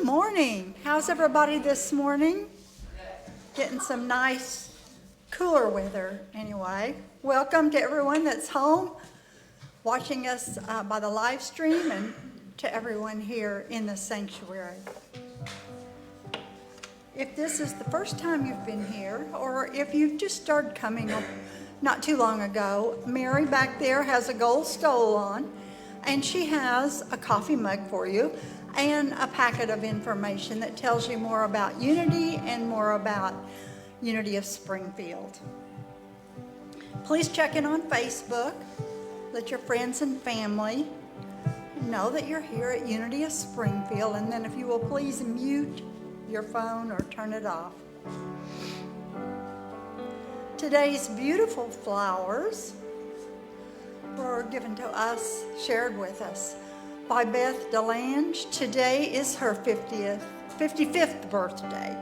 morning. How's everybody this morning? Getting some nice, cooler weather anyway. Welcome to everyone that's home, watching us by the live stream, and to everyone here in the sanctuary. If this is the first time you've been here, or if you've just started coming not too long ago, Mary back there has a gold stole on, and she has a coffee mug for you and a packet of information that tells you more about Unity and more about Unity of Springfield. Please check in on Facebook. Let your friends and family know that you're here at Unity of Springfield, and then if you will please mute your phone or turn it off. Today's beautiful flowers were given to us, shared with us by Beth DeLange. Today is her 55th birthday.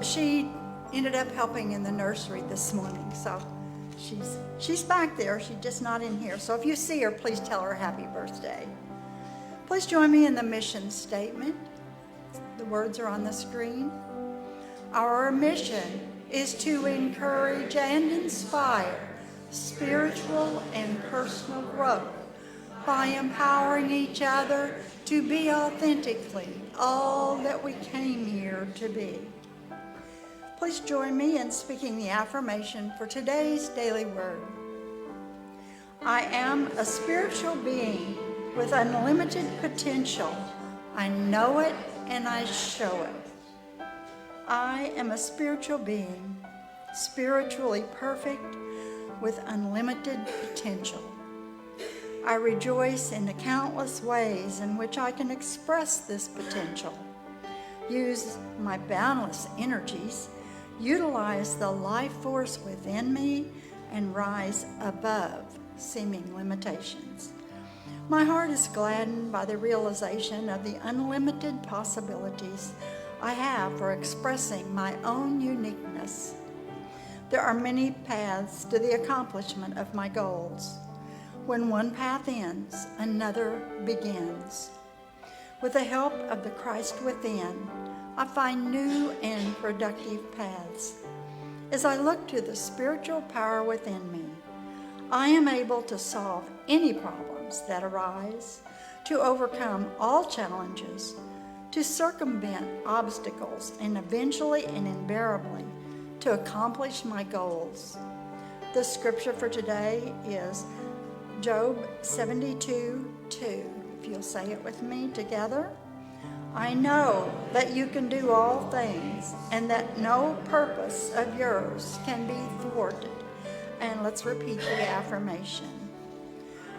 She ended up helping in the nursery this morning, so she's back there. She's just not in here. So if you see her, please tell her happy birthday. Please join me in the mission statement. The words are on the screen. Our mission is to encourage and inspire spiritual and personal growth by empowering each other to be authentically all that we came here to be. Please join me in speaking the affirmation for today's daily word. I am a spiritual being with unlimited potential. I know it and I show it. I am a spiritual being, spiritually perfect, with unlimited potential. I rejoice in the countless ways in which I can express this potential, use my boundless energies, utilize the life force within me, and rise above seeming limitations. My heart is gladdened by the realization of the unlimited possibilities I have for expressing my own uniqueness. There are many paths to the accomplishment of my goals. When one path ends, another begins. With the help of the Christ within, I find new and productive paths. As I look to the spiritual power within me, I am able to solve any problems that arise, to overcome all challenges, to circumvent obstacles, and eventually and invariably to accomplish my goals. The scripture for today is Job 72:2. If you'll say it with me together. I know that you can do all things and that no purpose of yours can be thwarted. And let's repeat the affirmation.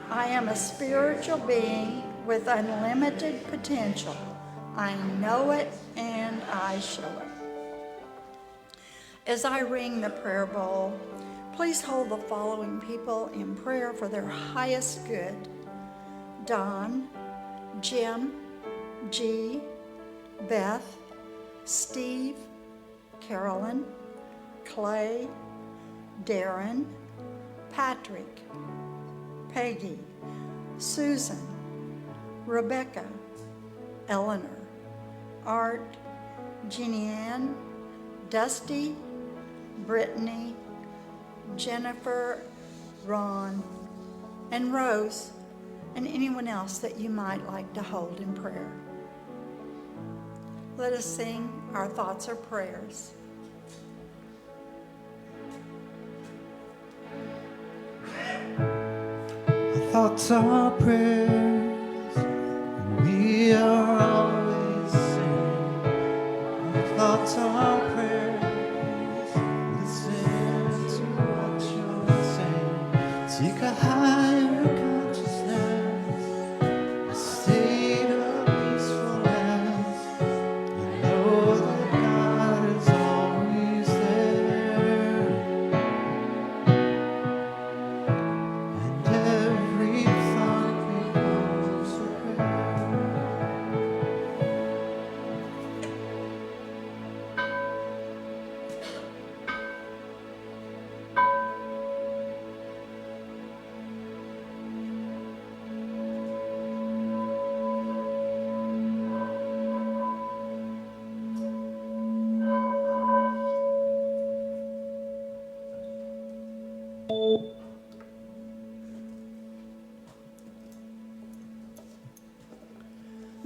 I am a spiritual being with unlimited potential. I know it and I show it. As I ring the prayer bowl, please hold the following people in prayer for their highest good: Don, Jim, G, Beth, Steve, Carolyn, Clay, Darren, Patrick, Peggy, Susan, Rebecca, Eleanor, Art, Jeannie Ann, Dusty, Brittany, Jennifer, Ron, and Rose, and anyone else that you might like to hold in prayer. Let us sing our thoughts or prayers. Our thoughts are prayers, and we are always singing. Our thoughts are prayers, listen to what you're saying. Seek a higher consciousness, a state of peacefulness. I know that God is always there, and every thought becomes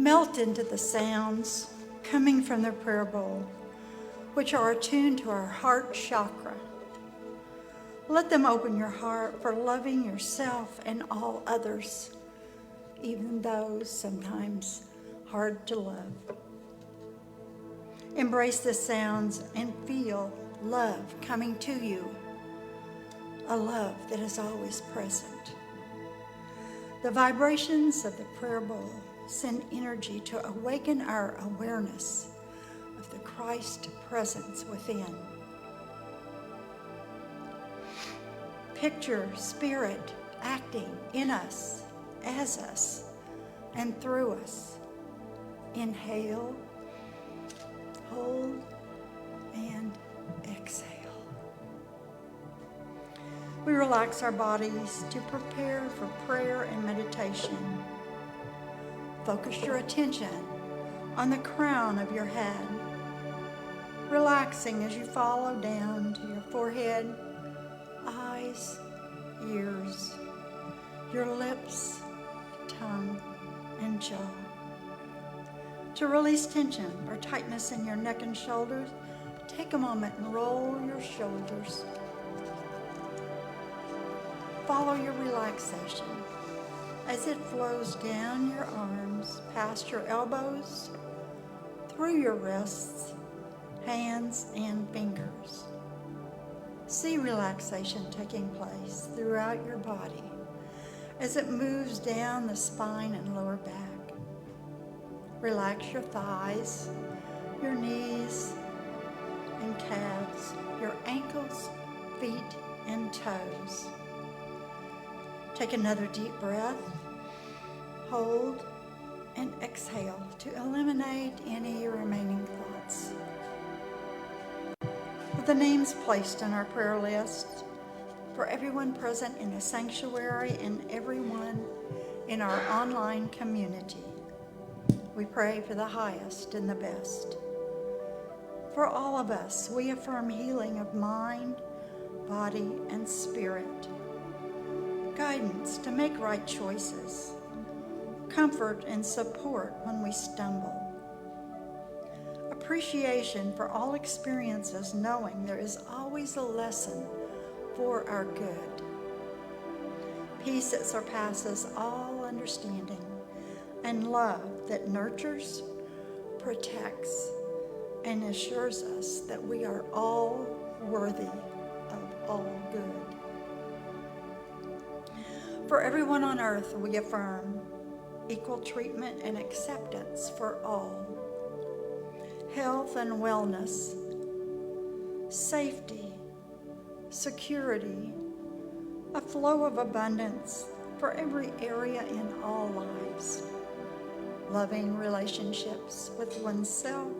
Melt into the sounds coming from the prayer bowl, which are attuned to our heart chakra. Let them open your heart for loving yourself and all others, even those sometimes hard to love. Embrace the sounds and feel love coming to you, a love that is always present. The vibrations of the prayer bowl send energy to awaken our awareness of the Christ presence within. Picture Spirit acting in us, as us, and through us. Inhale, hold, and exhale. We relax our bodies to prepare for prayer and meditation. Focus your attention on the crown of your head, relaxing as you follow down to your forehead, eyes, ears, your lips, tongue, and jaw. To release tension or tightness in your neck and shoulders, take a moment and roll your shoulders. Follow your relaxation as it flows down your arms, past your elbows, through your wrists, hands, and fingers. See relaxation taking place throughout your body as it moves down the spine and lower back. Relax your thighs, your knees and calves, your ankles, feet, and toes. Take another deep breath, hold, and exhale to eliminate any remaining thoughts. With the names placed on our prayer list, for everyone present in the sanctuary and everyone in our online community, we pray for the highest and the best. For all of us, we affirm healing of mind, body, and spirit. Guidance to make right choices. Comfort and support when we stumble. Appreciation for all experiences, knowing there is always a lesson for our good. Peace that surpasses all understanding, and love that nurtures, protects, and assures us that we are all worthy of all good. For everyone on earth, we affirm equal treatment and acceptance for all. Health and wellness, safety, security, a flow of abundance for every area in all lives. Loving relationships with oneself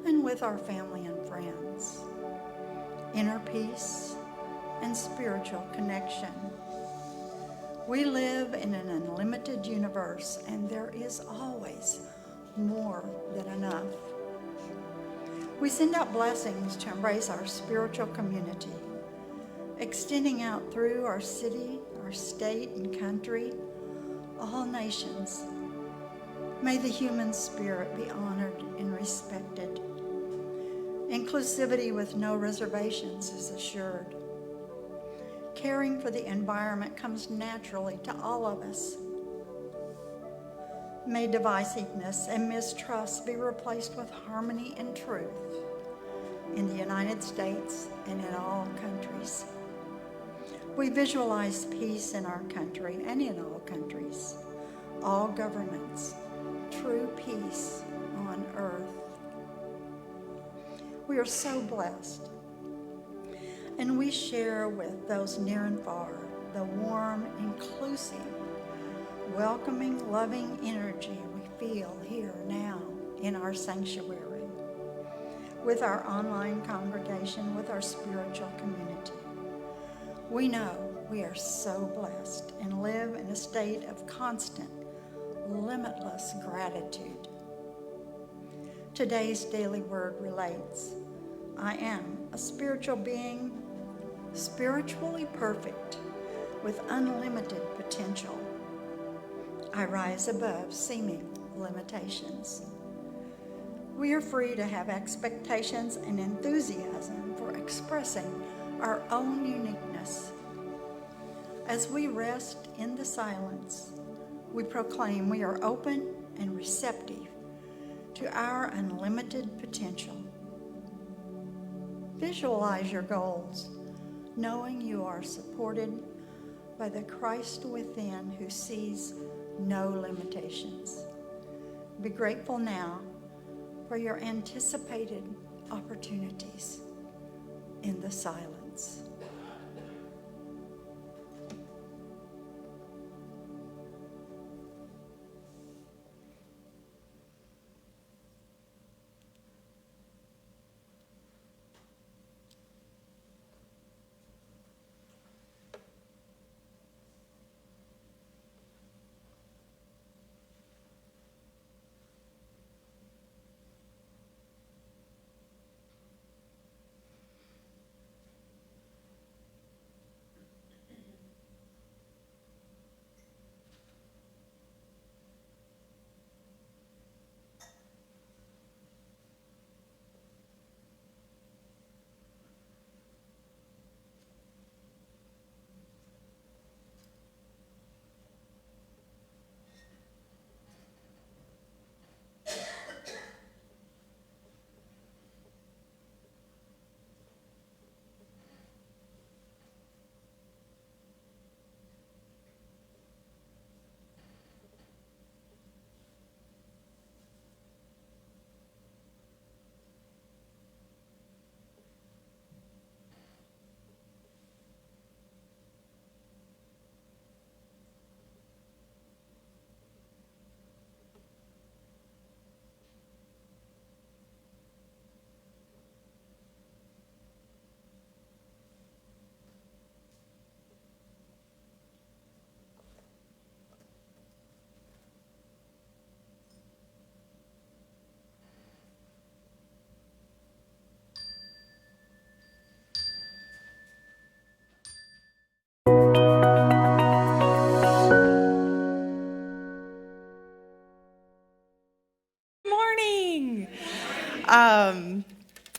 and with our family and friends. Inner peace and spiritual connection. We live in an unlimited universe, and there is always more than enough. We send out blessings to embrace our spiritual community, extending out through our city, our state and country, all nations. May the human spirit be honored and respected. Inclusivity with no reservations is assured. Caring for the environment comes naturally to all of us. May divisiveness and mistrust be replaced with harmony and truth in the United States and in all countries. We visualize peace in our country and in all countries, all governments, true peace on earth. We are so blessed, and we share with those near and far the warm, inclusive, welcoming, loving energy we feel here now in our sanctuary, with our online congregation, with our spiritual community. We know we are so blessed and live in a state of constant, limitless gratitude. Today's daily word relates, I am a spiritual being, spiritually perfect, with unlimited potential. I rise above seeming limitations. We are free to have expectations and enthusiasm for expressing our own uniqueness. As we rest in the silence, we proclaim we are open and receptive to our unlimited potential. Visualize your goals, knowing you are supported by the Christ within who sees no limitations. Be grateful now for your anticipated opportunities in the silence.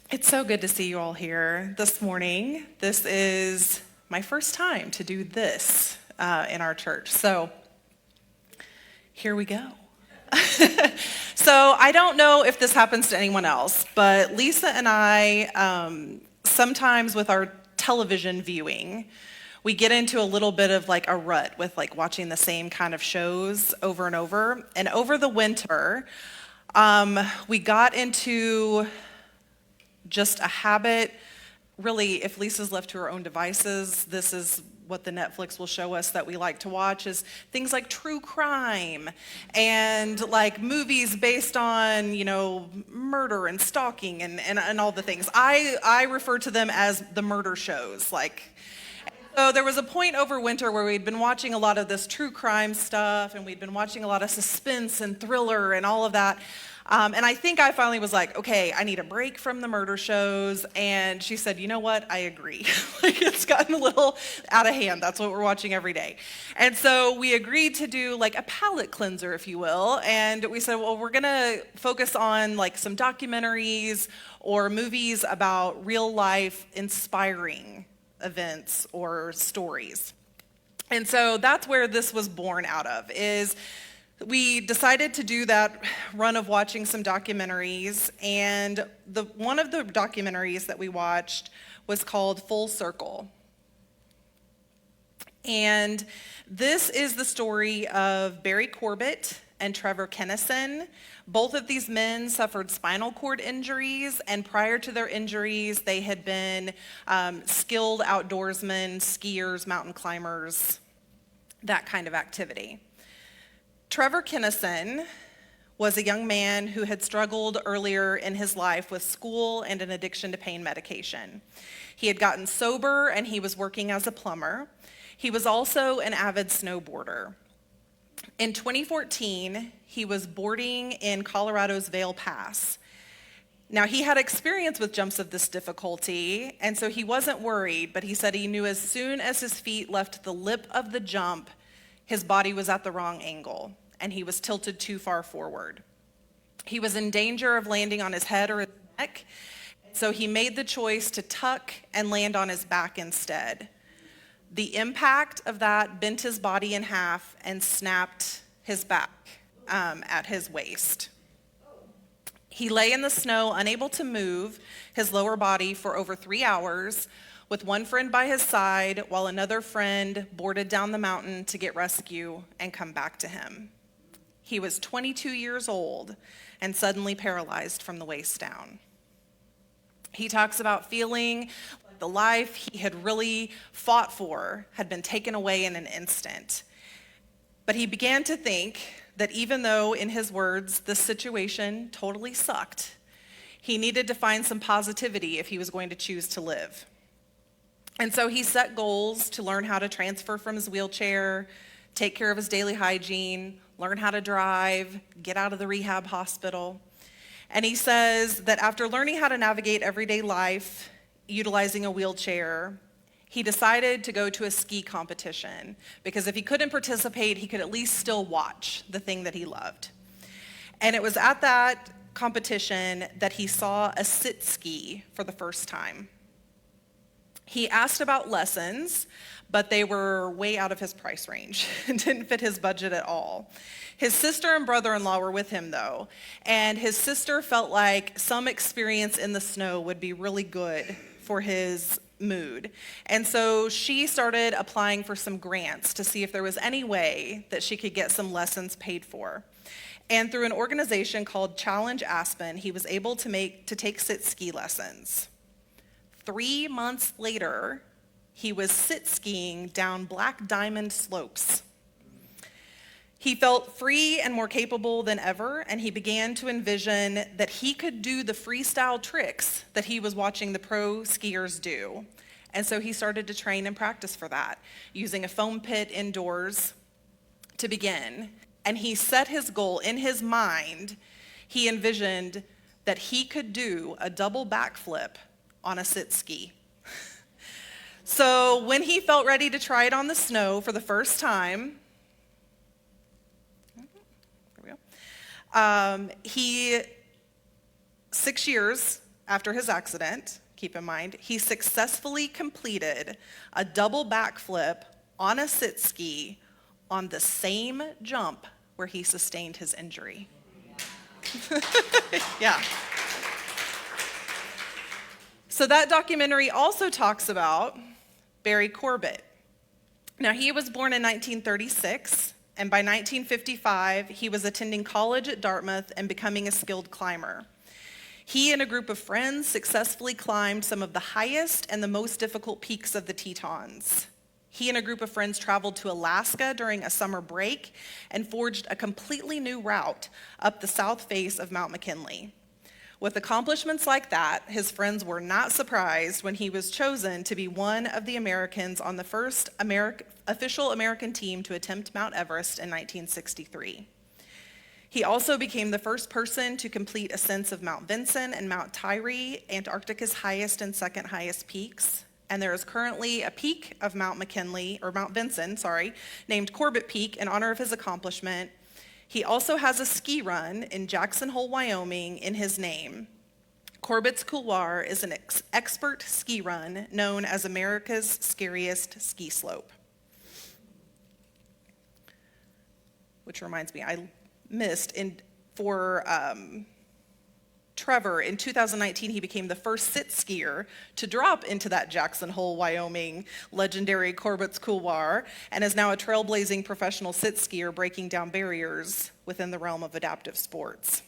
It's so good to see you all here this morning. This is my first time to do this in our church. So here we go. So I don't know if this happens to anyone else, but Lisa and I, sometimes with our television viewing, we get into a little bit of like a rut with like watching the same kind of shows over and over. And over the winter, we got into just a habit. Really, if Lisa's left to her own devices, this is what the Netflix will show us that we like to watch, is things like true crime and like movies based on, you know, murder and stalking and all the things. I refer to them as the murder shows. So there was a point over winter where we'd been watching a lot of this true crime stuff, and we'd been watching a lot of suspense and thriller and all of that. And I think I finally was like, okay, I need a break from the murder shows. And she said, you know what? I agree. Like, it's gotten a little out of hand. That's what we're watching every day. And so we agreed to do like a palate cleanser, if you will. And we said, well, we're going to focus on like some documentaries or movies about real life inspiring events or stories. And so that's where this was born out of, is we decided to do that run of watching some documentaries, and one of the documentaries that we watched was called Full Circle. And this is the story of Barry Corbett and Trevor Kennison. Both of these men suffered spinal cord injuries, and prior to their injuries, they had been skilled outdoorsmen, skiers, mountain climbers, that kind of activity. Trevor Kennison was a young man who had struggled earlier in his life with school and an addiction to pain medication. He had gotten sober and he was working as a plumber. He was also an avid snowboarder. In 2014, he was boarding in Colorado's Vail Pass. Now, he had experience with jumps of this difficulty, and so he wasn't worried, but he said he knew as soon as his feet left the lip of the jump, his body was at the wrong angle, and he was tilted too far forward. He was in danger of landing on his head or his neck, so he made the choice to tuck and land on his back instead. The impact of that bent his body in half and snapped his back at his waist. He lay in the snow, unable to move his lower body for over 3 hours, with one friend by his side while another friend boarded down the mountain to get rescue and come back to him. He was 22 years old and suddenly paralyzed from the waist down. He talks about feeling like the life he had really fought for had been taken away in an instant. But he began to think that even though, in his words, the situation totally sucked, he needed to find some positivity if he was going to choose to live. And so he set goals to learn how to transfer from his wheelchair, take care of his daily hygiene, learn how to drive, get out of the rehab hospital. And he says that after learning how to navigate everyday life, utilizing a wheelchair, he decided to go to a ski competition because if he couldn't participate, he could at least still watch the thing that he loved. And it was at that competition that he saw a sit ski for the first time. He asked about lessons, but they were way out of his price range and didn't fit his budget at all. His sister and brother-in-law were with him, though, and his sister felt like some experience in the snow would be really good for his mood. And so she started applying for some grants to see if there was any way that she could get some lessons paid for. And through an organization called Challenge Aspen, he was able to take sit ski lessons. 3 months later, he was sit skiing down Black Diamond slopes. He felt free and more capable than ever, and he began to envision that he could do the freestyle tricks that he was watching the pro skiers do. And so he started to train and practice for that, using a foam pit indoors to begin. And he set his goal in his mind. He envisioned that he could do a double backflip on a sit ski. So when he felt ready to try it on the snow for the first time, he, 6 years after his accident, keep in mind, he successfully completed a double backflip on a sit ski on the same jump where he sustained his injury. Yeah. So that documentary also talks about Barry Corbett. Now, he was born in 1936, and by 1955, he was attending college at Dartmouth and becoming a skilled climber. He and a group of friends successfully climbed some of the highest and the most difficult peaks of the Tetons. He and a group of friends traveled to Alaska during a summer break and forged a completely new route up the south face of Mount McKinley. With accomplishments like that, his friends were not surprised when he was chosen to be one of the Americans on the first official American team to attempt Mount Everest in 1963. He also became the first person to complete ascents of Mount Vinson and Mount Tyree, Antarctica's highest and second highest peaks. And there is currently a peak of Mount Vinson, named Corbett Peak in honor of his accomplishment. He also has a ski run in Jackson Hole, Wyoming in his name. Corbett's Couloir is an expert ski run known as America's scariest ski slope. Which reminds me, I missed for Trevor, in 2019, he became the first sit skier to drop into that Jackson Hole, Wyoming legendary Corbett's Couloir, and is now a trailblazing professional sit skier breaking down barriers within the realm of adaptive sports.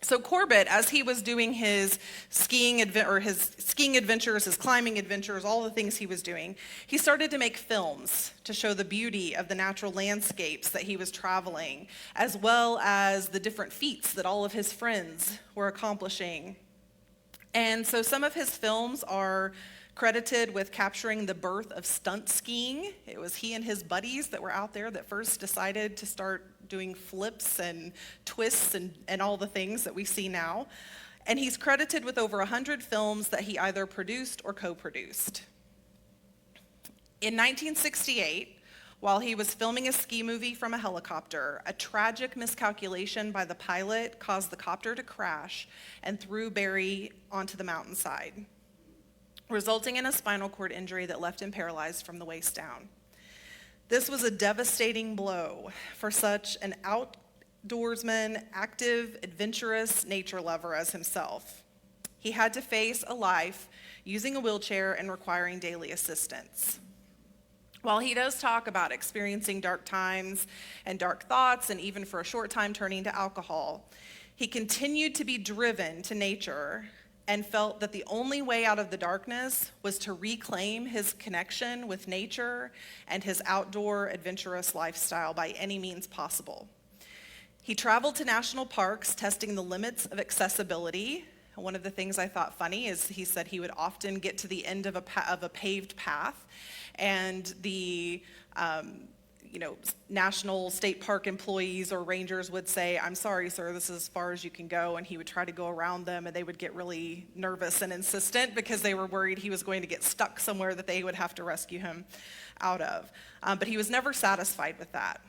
So Corbett, as he was doing his skiing adventures, his climbing adventures, all the things he was doing, he started to make films to show the beauty of the natural landscapes that he was traveling, as well as the different feats that all of his friends were accomplishing. And so some of his films are credited with capturing the birth of stunt skiing. It was he and his buddies that were out there that first decided to start doing flips and twists and all the things that we see now. And he's credited with over 100 films that he either produced or co-produced. In 1968, while he was filming a ski movie from a helicopter. A tragic miscalculation by the pilot caused the copter to crash and threw Barry onto the mountainside, resulting in a spinal cord injury that left him paralyzed from the waist down. This was a devastating blow for such an outdoorsman, active, adventurous nature lover as himself. He had to face a life using a wheelchair and requiring daily assistance. While he does talk about experiencing dark times and dark thoughts, and even for a short time turning to alcohol, he continued to be driven to nature and felt that the only way out of the darkness was to reclaim his connection with nature and his outdoor adventurous lifestyle by any means possible. He traveled to national parks, testing the limits of accessibility. One of the things I thought funny is he said he would often get to the end of a paved path, and the national state park employees or rangers would say, "I'm sorry, sir, this is as far as you can go," and he would try to go around them, and they would get really nervous and insistent because they were worried he was going to get stuck somewhere that they would have to rescue him out of. But he was never satisfied with that.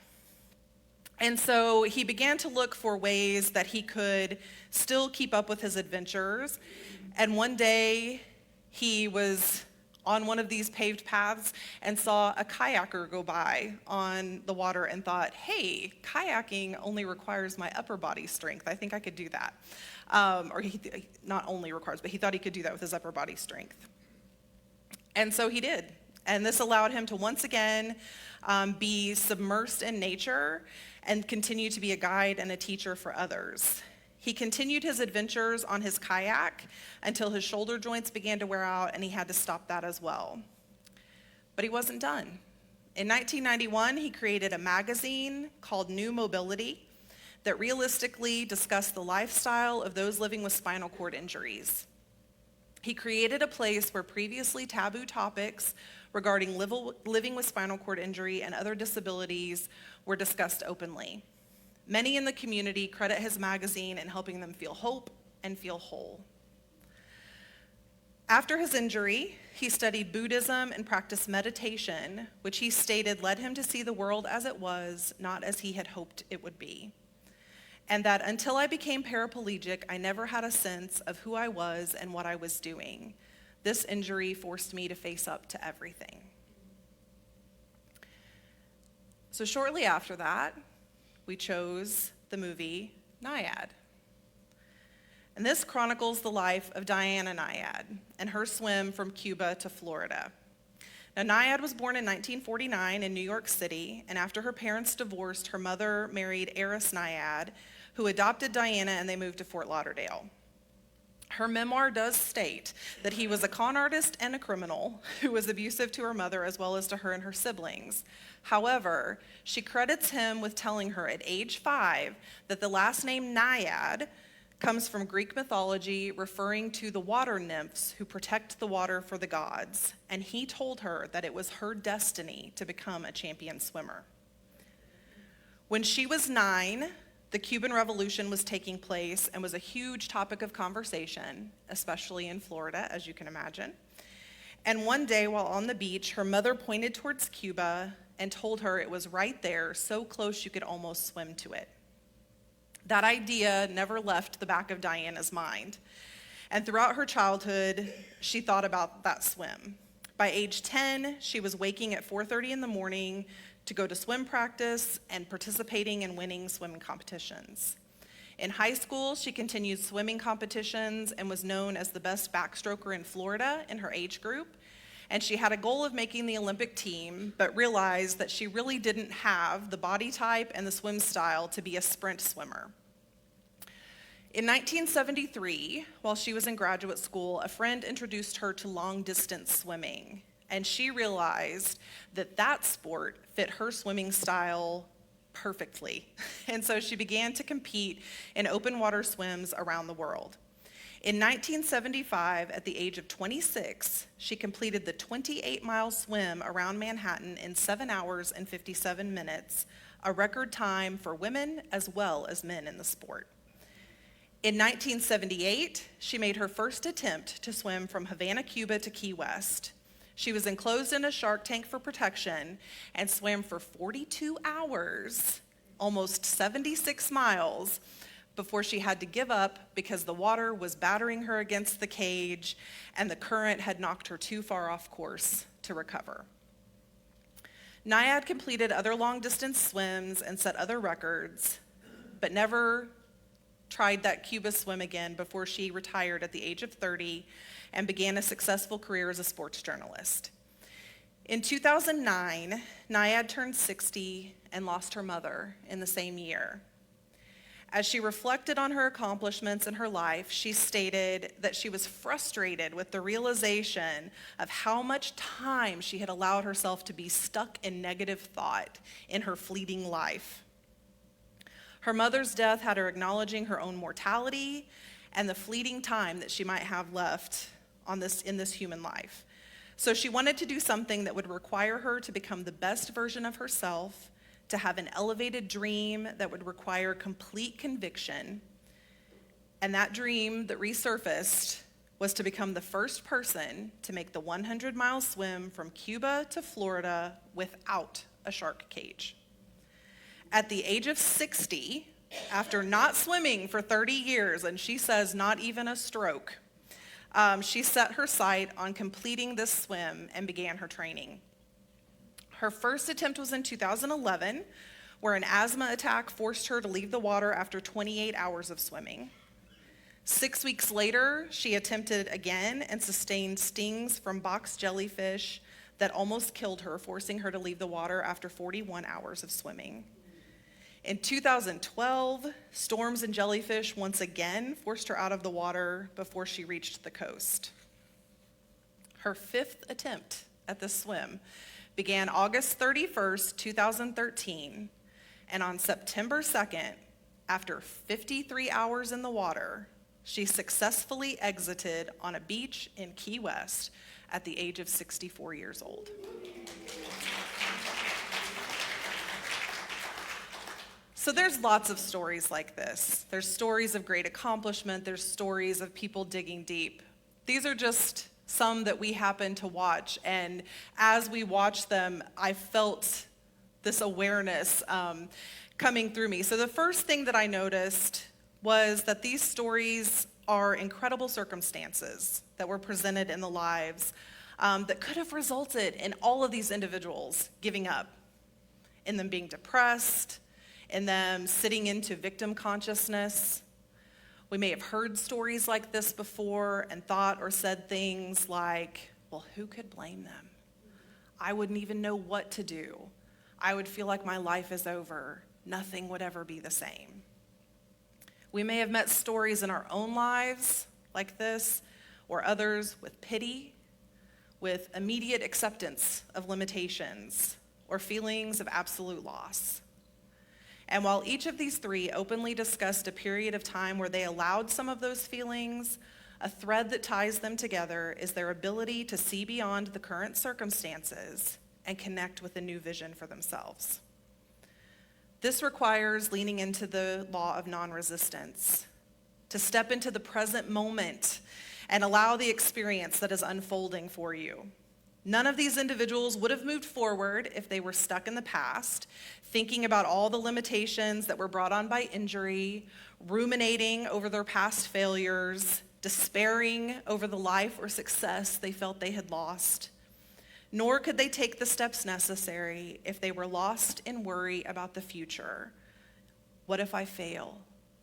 And so he began to look for ways that he could still keep up with his adventures. And one day he was on one of these paved paths and saw a kayaker go by on the water and thought, "Hey, kayaking only requires my upper body strength. I think I could do that." Not only requires, but he thought he could do that with his upper body strength. And so he did. And this allowed him to once again be submersed in nature and continue to be a guide and a teacher for others. He continued his adventures on his kayak until his shoulder joints began to wear out, and he had to stop that as well. But he wasn't done. In 1991, he created a magazine called New Mobility that realistically discussed the lifestyle of those living with spinal cord injuries. He created a place where previously taboo topics regarding living with spinal cord injury and other disabilities were discussed openly. Many in the community credit his magazine in helping them feel hope and feel whole. After his injury, he studied Buddhism and practiced meditation, which he stated led him to see the world as it was, not as he had hoped it would be. And that until I became paraplegic, I never had a sense of who I was and what I was doing. This injury forced me to face up to everything. So shortly after that, we chose the movie Naiad. And this chronicles the life of Diana Naiad and her swim from Cuba to Florida. Now, Naiad was born in 1949 in New York City, and after her parents divorced, her mother married Eris Naiad, who adopted Diana, and they moved to Fort Lauderdale. Her memoir does state that he was a con artist and a criminal who was abusive to her mother as well as to her and her siblings. However, she credits him with telling her at age 5 that the last name Naiad comes from Greek mythology referring to the water nymphs who protect the water for the gods, and he told her that it was her destiny to become a champion swimmer. When she was 9, the Cuban Revolution was taking place and was a huge topic of conversation, especially in Florida, as you can imagine. And one day while on the beach, her mother pointed towards Cuba and told her it was right there, so close you could almost swim to it. That idea never left the back of Diana's mind. And throughout her childhood, she thought about that swim. By age 10, she was waking at 4:30 in the morning to go to swim practice and participating in winning swimming competitions. In high school, she continued swimming competitions and was known as the best backstroker in Florida in her age group. And she had a goal of making the Olympic team, but realized that she really didn't have the body type and the swim style to be a sprint swimmer. In 1973, while she was in graduate school, a friend introduced her to long-distance swimming, and she realized that that sport fit her swimming style perfectly. And so she began to compete in open water swims around the world. In 1975, at the age of 26, she completed the 28-mile swim around Manhattan in 7 hours and 57 minutes, a record time for women as well as men in the sport. In 1978, she made her first attempt to swim from Havana, Cuba to Key West. She was enclosed in a shark tank for protection and swam for 42 hours, almost 76 miles, before she had to give up because the water was battering her against the cage and the current had knocked her too far off course to recover. Naiad completed other long-distance swims and set other records, but never tried that Cuba swim again before she retired at the age of 30 and began a successful career as a sports journalist. In 2009, Naiad turned 60 and lost her mother in the same year. As she reflected on her accomplishments in her life, she stated that she was frustrated with the realization of how much time she had allowed herself to be stuck in negative thought in her fleeting life. Her mother's death had her acknowledging her own mortality and the fleeting time that she might have left in this human life. So she wanted to do something that would require her to become the best version of herself, to have an elevated dream that would require complete conviction. And that dream that resurfaced was to become the first person to make the 100-mile swim from Cuba to Florida without a shark cage. At the age of 60, after not swimming for 30 years, and she says not even a stroke, she set her sight on completing this swim and began her training. Her first attempt was in 2011, where an asthma attack forced her to leave the water after 28 hours of swimming. 6 weeks later, she attempted again and sustained stings from box jellyfish that almost killed her, forcing her to leave the water after 41 hours of swimming. In 2012, storms and jellyfish once again forced her out of the water before she reached the coast. Her fifth attempt at this swim began August 31st, 2013, and on September 2nd, after 53 hours in the water, she successfully exited on a beach in Key West at the age of 64 years old. So there's lots of stories like this. There's stories of great accomplishment. There's stories of people digging deep. These are just some that we happen to watch. And as we watch them, I felt this awareness coming through me. So the first thing that I noticed was that these stories are incredible circumstances that were presented in the lives that could have resulted in all of these individuals giving up, in them being depressed, in them sitting into victim consciousness. We may have heard stories like this before and thought or said things like, well, who could blame them? I wouldn't even know what to do. I would feel like my life is over. Nothing would ever be the same. We may have met stories in our own lives like this, or others with pity, with immediate acceptance of limitations, or feelings of absolute loss. And while each of these three openly discussed a period of time where they allowed some of those feelings, a thread that ties them together is their ability to see beyond the current circumstances and connect with a new vision for themselves. This requires leaning into the law of non-resistance, to step into the present moment and allow the experience that is unfolding for you. None of these individuals would have moved forward if they were stuck in the past, thinking about all the limitations that were brought on by injury, ruminating over their past failures, despairing over the life or success they felt they had lost. Nor could they take the steps necessary if they were lost in worry about the future. What if I fail?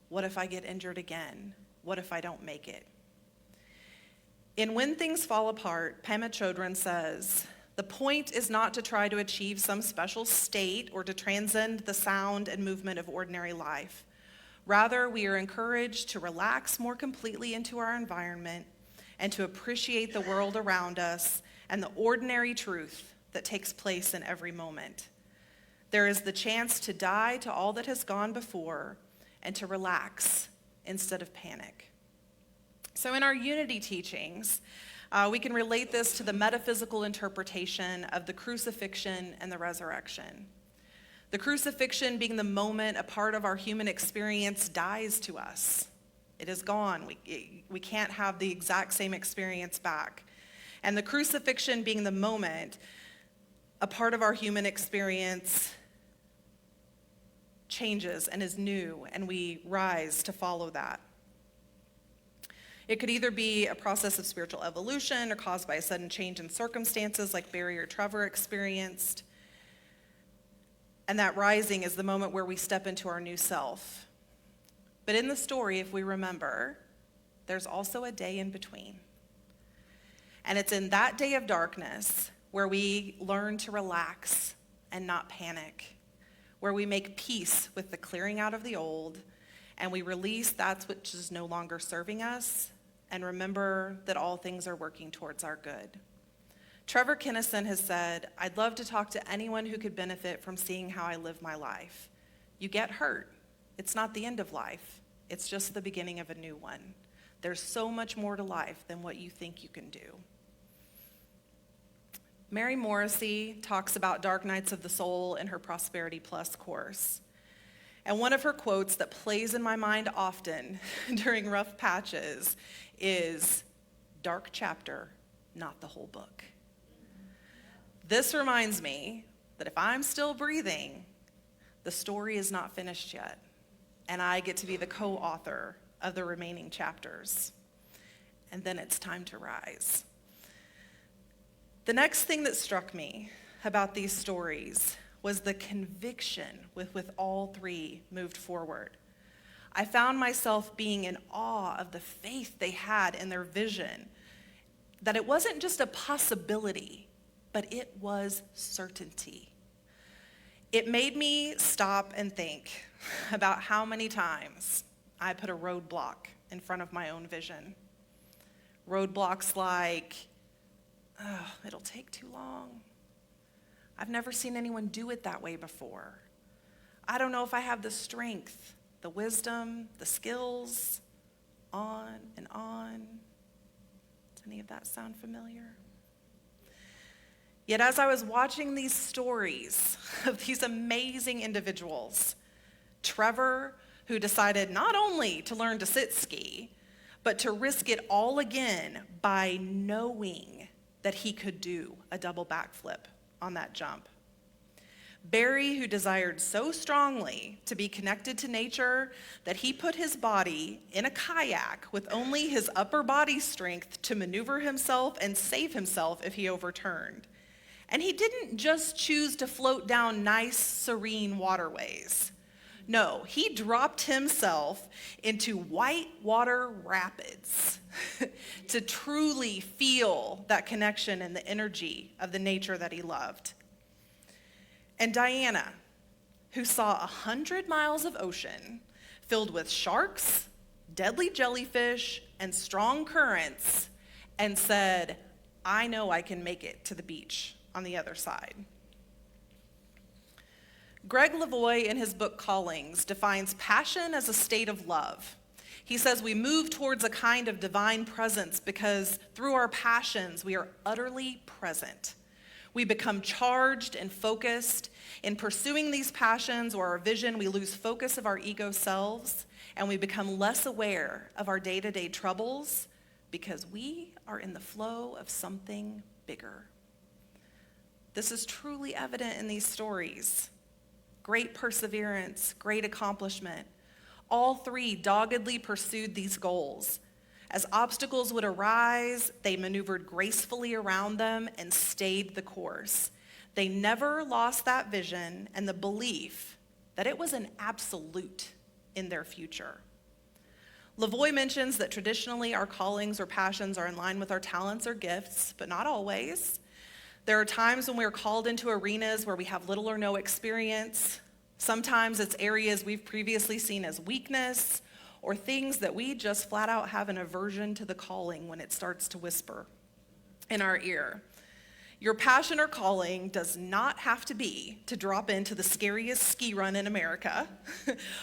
What if I get injured again? What if I don't make it? In When Things Fall Apart, Pema Chodron says, the point is not to try to achieve some special state or to transcend the sound and movement of ordinary life. Rather, we are encouraged to relax more completely into our environment and to appreciate the world around us and the ordinary truth that takes place in every moment. There is the chance to die to all that has gone before and to relax instead of panic. So in our Unity teachings, we can relate this to the metaphysical interpretation of the crucifixion and the resurrection. The crucifixion being the moment a part of our human experience dies to us. It is gone. We can't have the exact same experience back. And the crucifixion being the moment, a part of our human experience changes and is new, and we rise to follow that. It could either be a process of spiritual evolution or caused by a sudden change in circumstances like Barry or Trevor experienced. And that rising is the moment where we step into our new self. But in the story, if we remember, there's also a day in between. And it's in that day of darkness where we learn to relax and not panic, where we make peace with the clearing out of the old, and we release that which is no longer serving us, and remember that all things are working towards our good. Trevor Kinnison has said, "I'd love to talk to anyone who could benefit from seeing how I live my life. You get hurt. It's not the end of life. It's just the beginning of a new one. There's so much more to life than what you think you can do." Mary Morrissey talks about dark nights of the soul in her Prosperity Plus course. And one of her quotes that plays in my mind often during rough patches is, "Dark chapter, not the whole book." This reminds me that if I'm still breathing, the story is not finished yet, and I get to be the co-author of the remaining chapters. And then it's time to rise. The next thing that struck me about these stories was the conviction with all three moved forward. I found myself being in awe of the faith they had in their vision, that it wasn't just a possibility, but it was certainty. It made me stop and think about how many times I put a roadblock in front of my own vision. Roadblocks like, "Oh, it'll take too long. I've never seen anyone do it that way before. I don't know if I have the strength, the wisdom, the skills," on and on. Does any of that sound familiar? Yet as I was watching these stories of these amazing individuals, Trevor, who decided not only to learn to sit ski, but to risk it all again by knowing that he could do a double backflip on that jump. Barry, who desired so strongly to be connected to nature that he put his body in a kayak with only his upper body strength to maneuver himself and save himself if he overturned. And he didn't just choose to float down nice, serene waterways. No, he dropped himself into whitewater rapids to truly feel that connection and the energy of the nature that he loved. And Diana, who saw 100 miles of ocean filled with sharks, deadly jellyfish, and strong currents, and said, "I know I can make it to the beach on the other side." Greg Lavoie, in his book Callings, defines passion as a state of love. He says we move towards a kind of divine presence because through our passions we are utterly present. We become charged and focused. In pursuing these passions or our vision, we lose focus of our ego selves, and we become less aware of our day-to-day troubles because we are in the flow of something bigger. This is truly evident in these stories. Great perseverance, great accomplishment. All three doggedly pursued these goals. As obstacles would arise, they maneuvered gracefully around them and stayed the course. They never lost that vision and the belief that it was an absolute in their future. Lavoie mentions that traditionally our callings or passions are in line with our talents or gifts, but not always. There are times when we're called into arenas where we have little or no experience. Sometimes it's areas we've previously seen as weakness or things that we just flat out have an aversion to the calling when it starts to whisper in our ear. Your passion or calling does not have to be to drop into the scariest ski run in America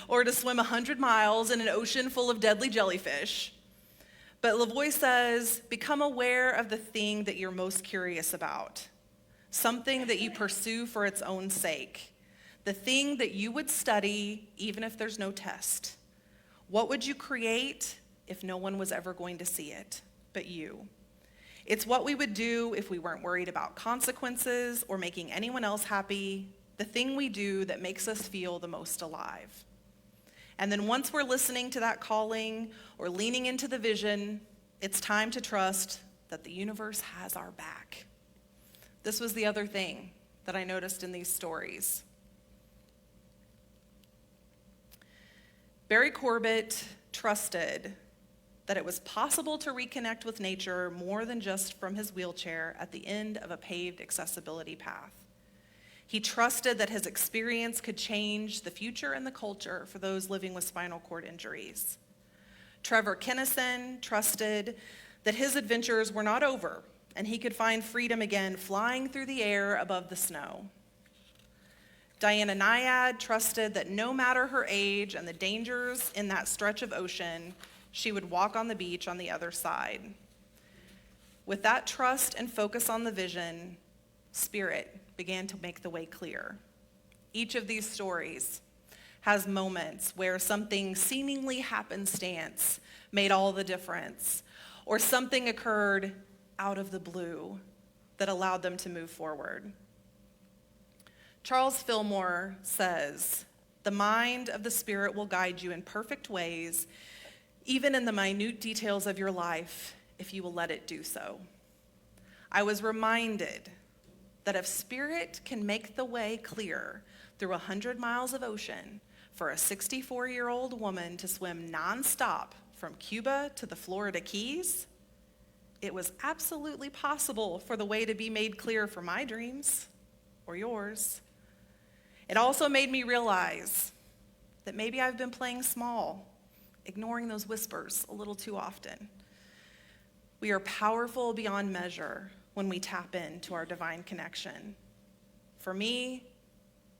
or to swim 100 miles in an ocean full of deadly jellyfish. But Lavoie says, become aware of the thing that you're most curious about, something that you pursue for its own sake, the thing that you would study even if there's no test. What would you create if no one was ever going to see it but you? It's what we would do if we weren't worried about consequences or making anyone else happy, the thing we do that makes us feel the most alive. And then once we're listening to that calling or leaning into the vision, it's time to trust that the universe has our back. This was the other thing that I noticed in these stories. Barry Corbett trusted that it was possible to reconnect with nature more than just from his wheelchair at the end of a paved accessibility path. He trusted that his experience could change the future and the culture for those living with spinal cord injuries. Trevor Kennison trusted that his adventures were not over and he could find freedom again flying through the air above the snow. Diana Nyad trusted that no matter her age and the dangers in that stretch of ocean, she would walk on the beach on the other side. With that trust and focus on the vision, Spirit began to make the way clear. Each of these stories has moments where something seemingly happenstance made all the difference, or something occurred out of the blue that allowed them to move forward. Charles Fillmore says, "The mind of the Spirit will guide you in perfect ways, even in the minute details of your life, if you will let it do so." I was reminded that if Spirit can make the way clear through 100 miles of ocean for a 64-year-old woman to swim nonstop from Cuba to the Florida Keys, it was absolutely possible for the way to be made clear for my dreams or yours. It also made me realize that maybe I've been playing small, ignoring those whispers a little too often. We are powerful beyond measure when we tap into our divine connection. For me,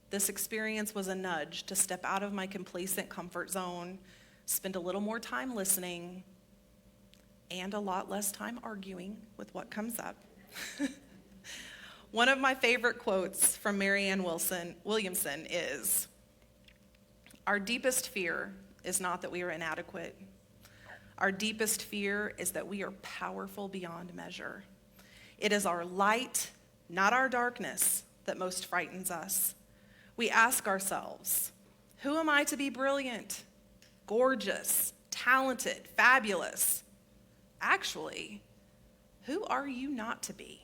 this experience was a nudge to step out of my complacent comfort zone, spend a little more time listening, and a lot less time arguing with what comes up. One of my favorite quotes from Marianne Williamson is, "Our deepest fear is not that we are inadequate. Our deepest fear is that we are powerful beyond measure. It is our light, not our darkness, that most frightens us. We ask ourselves, who am I to be brilliant, gorgeous, talented, fabulous? Actually, who are you not to be?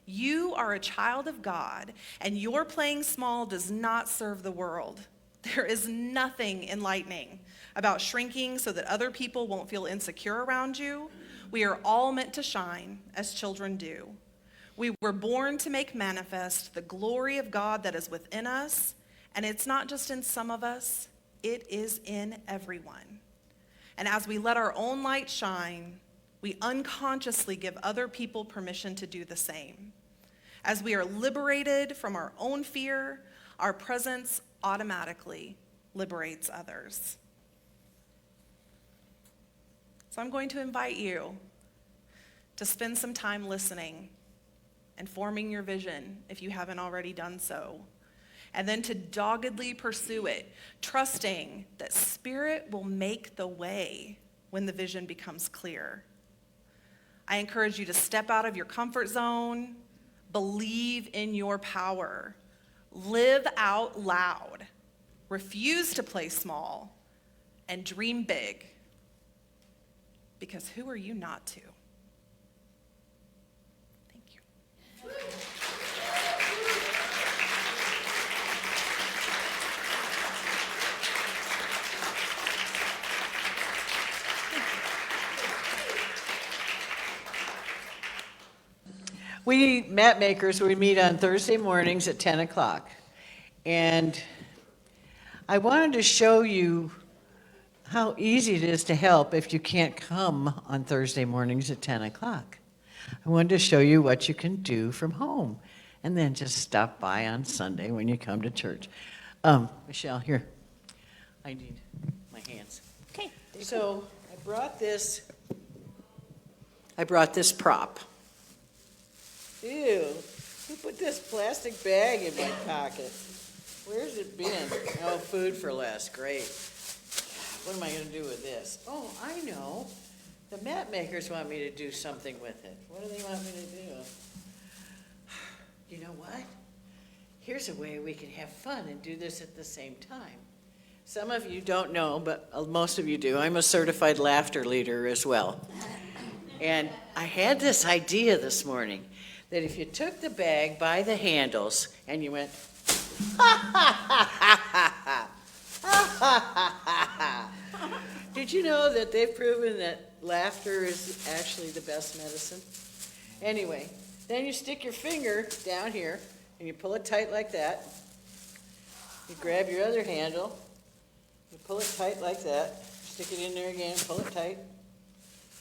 You are a child of God, and your playing small does not serve the world. There is nothing enlightening about shrinking so that other people won't feel insecure around you. We are all meant to shine as children do. We were born to make manifest the glory of God that is within us, and it's not just in some of us, it is in everyone. And as we let our own light shine, we unconsciously give other people permission to do the same. As we are liberated from our own fear, our presence automatically liberates others." So I'm going to invite you to spend some time listening and forming your vision if you haven't already done so, and then to doggedly pursue it, trusting that Spirit will make the way when the vision becomes clear. I encourage you to step out of your comfort zone, believe in your power, live out loud, refuse to play small, and dream big. Because who are you not to? Thank you. We map makers, we meet on Thursday mornings at 10 o'clock. And I wanted to show you how easy it is to help if you can't come on Thursday mornings at 10 o'clock. I wanted to show you what you can do from home, and then just stop by on Sunday when you come to church. Michelle, here. I need my hands. Okay. So I brought this prop. Ew, who put this plastic bag in my pocket? Where's it been? Oh, food for less, great. What am I gonna do with this? Oh, I know. The map makers want me to do something with it. What do they want me to do? You know what? Here's a way we can have fun and do this at the same time. Some of you don't know, but most of you do. I'm a certified laughter leader as well. And I had this idea this morning that if you took the bag by the handles and you went, did you know that they've proven that laughter is actually the best medicine? Anyway, then you stick your finger down here and you pull it tight like that. You grab your other handle, you pull it tight like that, stick it in there again, pull it tight.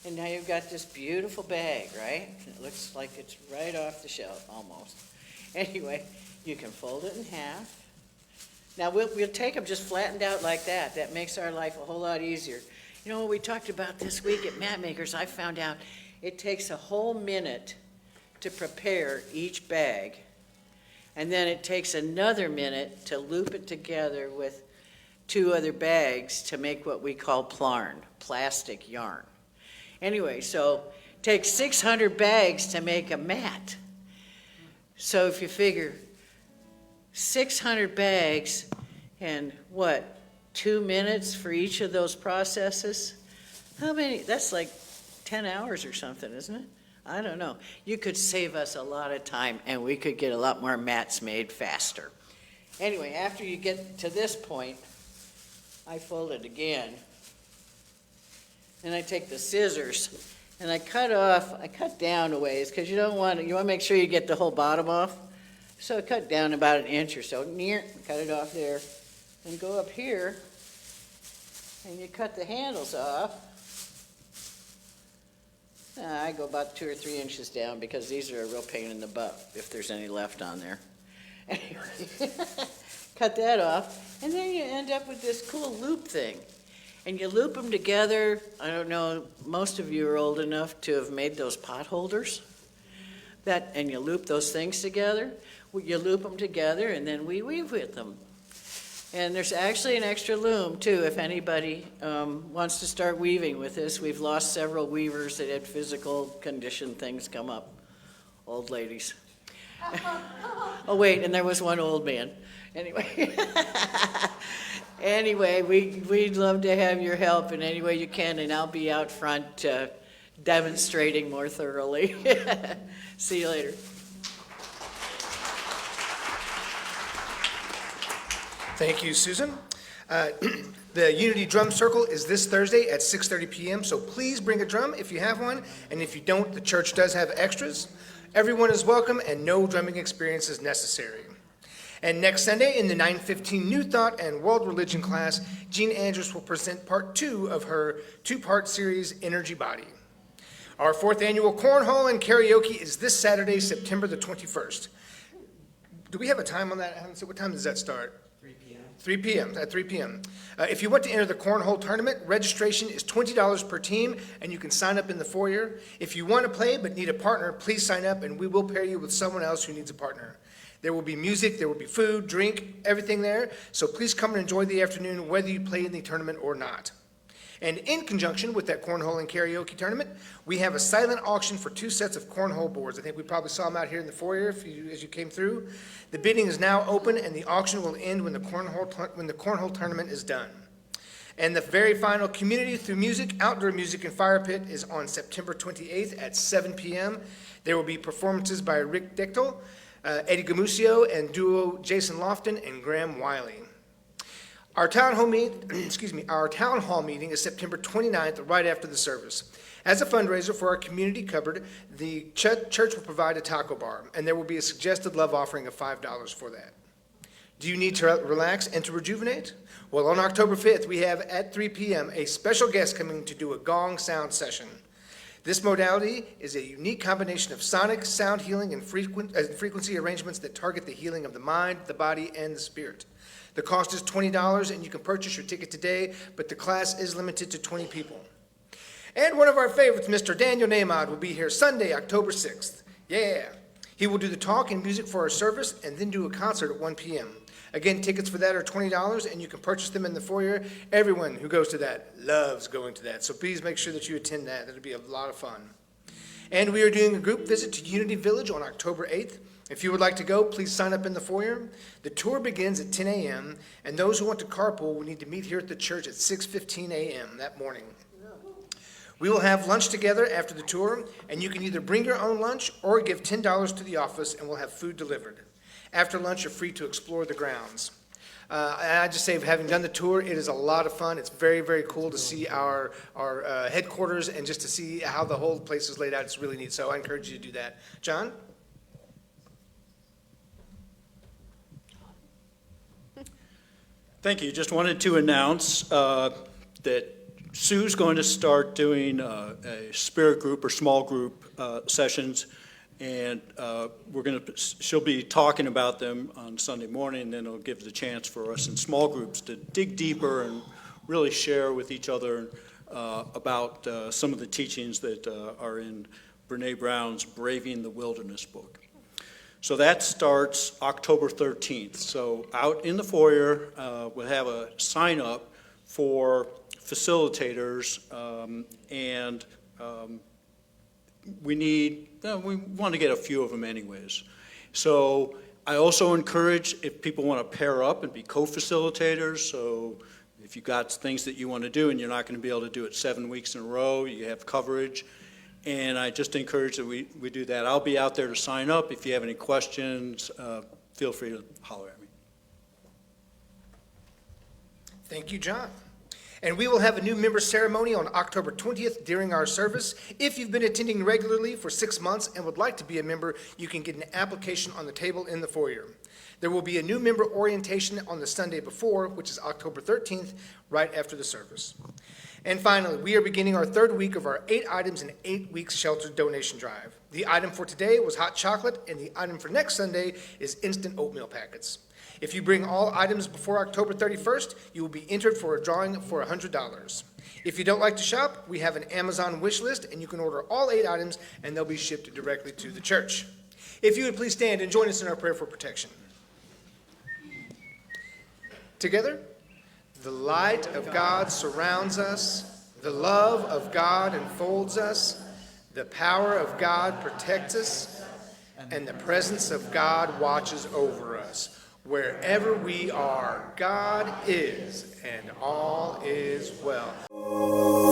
And now you've got this beautiful bag, right? It looks like it's right off the shelf, almost. Anyway, you can fold it in half. Now we'll take them just flattened out like that. That makes our life a whole lot easier. You know what we talked about this week at Map Makers, I found out it takes a whole minute to prepare each bag. And then it takes another minute to loop it together with 2 other bags to make what we call plarn, plastic yarn. Anyway, so it takes 600 bags to make a mat. So if you figure 600 bags and 2 minutes for each of those processes? How many? That's like 10 hours or something, isn't it? I don't know. You could save us a lot of time and we could get a lot more mats made faster. Anyway, after you get to this point, I fold it again. And I take the scissors and I cut down a ways because you want to make sure you get the whole bottom off. So I cut down about 1 inch or so, cut it off there, and go up here and you cut the handles off. I go about 2 or 3 inches down because these are a real pain in the butt if there's any left on there. Anyway, cut that off, and then you end up with this cool loop thing. And you loop them together. I don't know, most of you are old enough to have made those pot holders. And you loop those things together. You loop them together, and then we weave with them. And there's actually an extra loom, too, if anybody wants to start weaving with this. We've lost several weavers that had physical condition things come up. Old ladies. Oh, wait, and there was one old man. Anyway. Anyway, we'd love to have your help in any way you can, and I'll be out front demonstrating more thoroughly. See you later. Thank you, Susan. The Unity Drum Circle is this Thursday at 6:30 p.m., so please bring a drum if you have one, and if you don't, the church does have extras. Everyone is welcome, and no drumming experience is necessary. And next Sunday, in the 9:15 New Thought and World Religion class, Jean Andrews will present part 2 of her 2-part series, Energy Body. Our 4th annual Cornhole and Karaoke is this Saturday, September the 21st. Do we have a time on that? I haven't seen. What time does that start? 3 p.m. At 3 p.m. If you want to enter the Cornhole tournament, registration is $20 per team, and you can sign up in the foyer. If you want to play but need a partner, please sign up, and we will pair you with someone else who needs a partner. There will be music, there will be food, drink, everything there, so please come and enjoy the afternoon, whether you play in the tournament or not. And in conjunction with that Cornhole and Karaoke tournament, we have a silent auction for 2 sets of cornhole boards. I think we probably saw them out here in the foyer as you came through. The bidding is now open, and the auction will end when the cornhole tournament is done. And the very final Community Through Music, Outdoor Music and Fire Pit is on September 28th at 7 p.m. There will be performances by Rick Dichtel, Eddie Gamusio, and duo Jason Lofton and Graham Wiley. Our town hall meeting is September 29th, right after the service. As a fundraiser for our community cupboard, the church will provide a taco bar, and there will be a suggested love offering of $5 for that. Do you need to relax and to rejuvenate? Well, on October 5th, we have at 3 p.m. a special guest coming to do a gong sound session. This modality is a unique combination of sonic, sound healing, and frequency arrangements that target the healing of the mind, the body, and the spirit. The cost is $20, and you can purchase your ticket today, but the class is limited to 20 people. And one of our favorites, Mr. Daniel Nahmad, will be here Sunday, October 6th. Yeah! He will do the talk and music for our service, and then do a concert at 1 p.m. Again, tickets for that are $20, and you can purchase them in the foyer. Everyone who goes to that loves going to that, so please make sure that you attend that. That'll be a lot of fun. And we are doing a group visit to Unity Village on October 8th. If you would like to go, please sign up in the foyer. The tour begins at 10 a.m., and those who want to carpool will need to meet here at the church at 6:15 a.m. that morning. We will have lunch together after the tour, and you can either bring your own lunch or give $10 to the office, and we'll have food delivered. After lunch, you're free to explore the grounds. And I just say, having done the tour, it is a lot of fun. It's very, very cool to see our headquarters and just to see how the whole place is laid out. It's really neat, so I encourage you to do that. John? Thank you. Just wanted to announce that Sue's going to start doing a spirit group or small group sessions, and she'll be talking about them on Sunday morning, and then it'll give the chance for us in small groups to dig deeper and really share with each other about some of the teachings that are in Brene Brown's Braving the Wilderness book. So that starts October 13th. So out in the foyer, we'll have a sign up for facilitators, and we want to get a few of them anyways. So I also encourage if people want to pair up and be co-facilitators. So if you've got things that you want to do and you're not going to be able to do it 7 weeks in a row, you have coverage. And I just encourage that we do that. I'll be out there to sign up. If you have any questions, feel free to holler at me. Thank you, John. And we will have a new member ceremony on October 20th during our service. If you've been attending regularly for 6 months and would like to be a member, you can get an application on the table in the foyer. There will be a new member orientation on the Sunday before, which is October 13th, right after the service. And finally, we are beginning our 3rd week of our 8 items in 8 weeks shelter donation drive. The item for today was hot chocolate, and the item for next Sunday is instant oatmeal packets. If you bring all items before October 31st, you will be entered for a drawing for $100. If you don't like to shop, we have an Amazon wish list, and you can order all 8 items, and they'll be shipped directly to the church. If you would please stand and join us in our prayer for protection. Together. The light of God surrounds us, the love of God enfolds us, the power of God protects us, and the presence of God watches over us. Wherever we are, God is, and all is well.